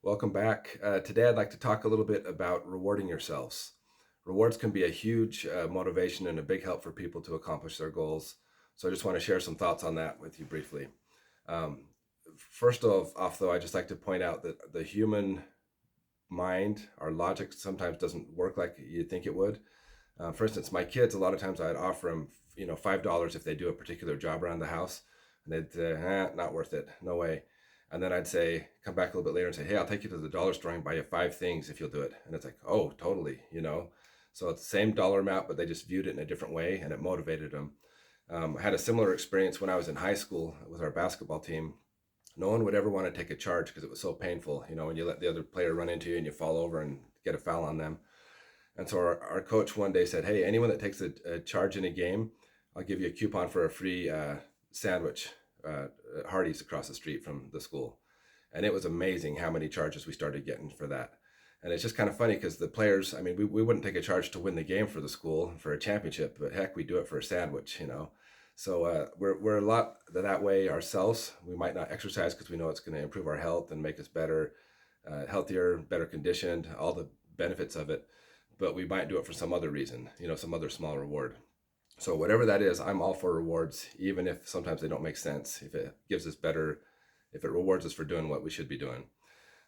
Welcome back. Today, I'd like to talk a little bit about rewarding yourselves. Rewards can be a huge motivation and a big help for people to accomplish their goals. So, I just want to share some thoughts on that with you briefly. Um, First off, though, I just like to point out that the human mind, our logic, sometimes doesn't work like you think it would. For instance, my kids, a lot of times I'd offer them, $5 if they do a particular job around the house, and they'd say, not worth it, no way. And then I'd say, come back a little bit later and say, hey, I'll take you to the dollar store and buy you five things if you'll do it. And it's like, oh, totally. So it's the same dollar amount, but they just viewed it in a different way, and it motivated them. I had a similar experience when I was in high school with our basketball team. No one would ever want to take a charge because it was so painful, when you let the other player run into you and you fall over and get a foul on them. And so our coach one day said, hey, anyone that takes a charge in a game, I'll give you a coupon for a free sandwich at Hardee's across the street from the school. And it was amazing how many charges we started getting for that. And it's just kind of funny because the players, I mean, we wouldn't take a charge to win the game for the school for a championship, but heck, we do it for a sandwich. So we're a lot that way ourselves. We might not exercise because we know it's going to improve our health and make us better, healthier, better conditioned, all the benefits of it, but we might do it for some other reason, some other small reward. So whatever that is, I'm all for rewards, even if sometimes they don't make sense. If it rewards us for doing what we should be doing.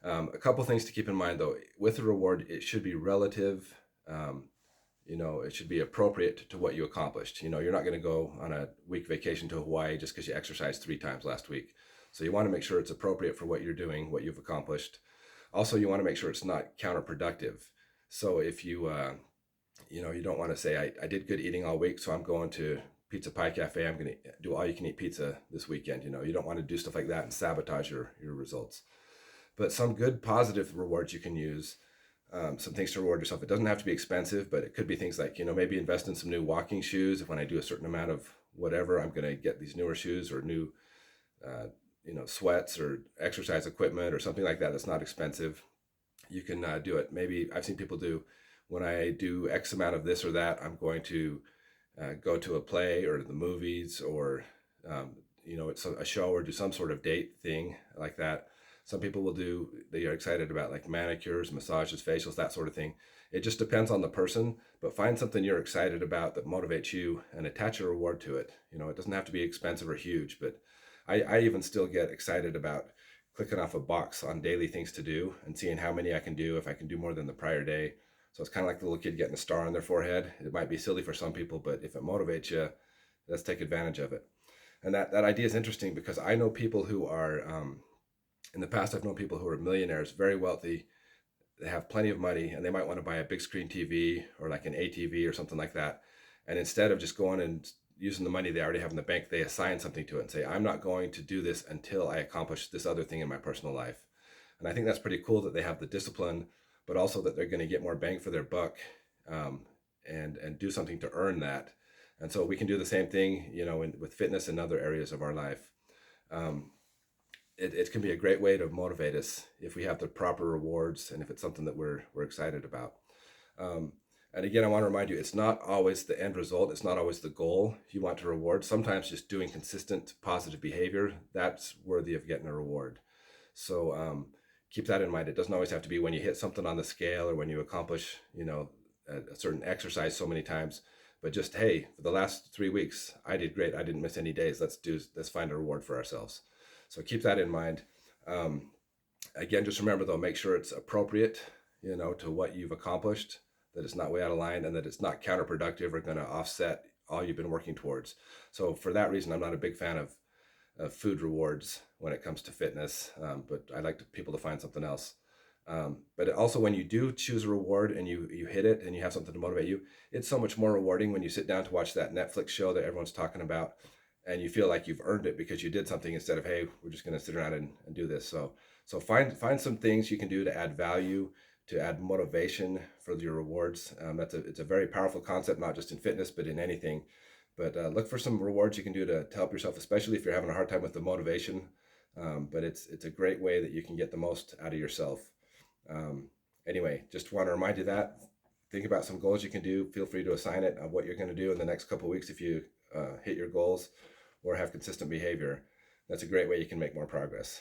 A couple things to keep in mind though, with a reward, it should be relative. Um, it should be appropriate to what you accomplished. You're not going to go on a week vacation to Hawaii just because you exercised three times last week. So you want to make sure it's appropriate for what you're doing, what you've accomplished. Also, you want to make sure it's not counterproductive. So if you don't want to say, I did good eating all week, so I'm going to Pizza Pie Cafe. I'm going to do all you can eat pizza this weekend. You don't want to do stuff like that and sabotage your results. But some good positive rewards you can use, some things to reward yourself. It doesn't have to be expensive, but it could be things like, maybe invest in some new walking shoes. If when I do a certain amount of whatever, I'm going to get these newer shoes or new, sweats or exercise equipment or something like that that's not expensive. You can do it. Maybe I've seen people do when I do X amount of this or that, I'm going to go to a play or the movies or, it's a show or do some sort of date thing like that. Some people they are excited about like manicures, massages, facials, that sort of thing. It just depends on the person, but find something you're excited about that motivates you and attach a reward to it. It doesn't have to be expensive or huge, but I even still get excited about clicking off a box on daily things to do and seeing how many I can do if I can do more than the prior day. So it's kind of like the little kid getting a star on their forehead. It might be silly for some people, but if it motivates you, let's take advantage of it. And that idea is interesting because I know people who are, in the past, I've known people who are millionaires, very wealthy. They have plenty of money and they might want to buy a big screen TV or like an ATV or something like that. And instead of just going and using the money they already have in the bank, they assign something to it and say, I'm not going to do this until I accomplish this other thing in my personal life. And I think that's pretty cool that they have the discipline, but also that they're going to get more bang for their buck, um, and do something to earn that. And so we can do the same thing, with fitness and other areas of our life. Um, it can be a great way to motivate us if we have the proper rewards and if it's something that we're excited about. Um, and again, I want to remind you, it's not always the end result. It's not always the goal you want to reward. Sometimes just doing consistent positive behavior, that's worthy of getting a reward. So keep that in mind. It doesn't always have to be when you hit something on the scale or when you accomplish, a certain exercise so many times. But just, hey, for the last 3 weeks, I did great. I didn't miss any days. Let's find a reward for ourselves. So keep that in mind. Um, Again, just remember though, make sure it's appropriate, to what you've accomplished, that it's not way out of line and that it's not counterproductive or going to offset all you've been working towards. So for that reason, I'm not a big fan of food rewards when it comes to fitness, but I like people to find something else. But also, when you do choose a reward and you hit it and you have something to motivate you, it's so much more rewarding when you sit down to watch that Netflix show that everyone's talking about, and you feel like you've earned it because you did something instead of, hey, we're just going to sit around and do this. So find some things you can do to add value, to add motivation for your rewards. It's a very powerful concept, not just in fitness but in anything. But look for some rewards you can do to help yourself, especially if you're having a hard time with the motivation. But it's a great way that you can get the most out of yourself. Um, anyway, just want to remind you that. Think about some goals you can do. Feel free to assign it of what you're going to do in the next couple of weeks if you hit your goals or have consistent behavior. That's a great way you can make more progress.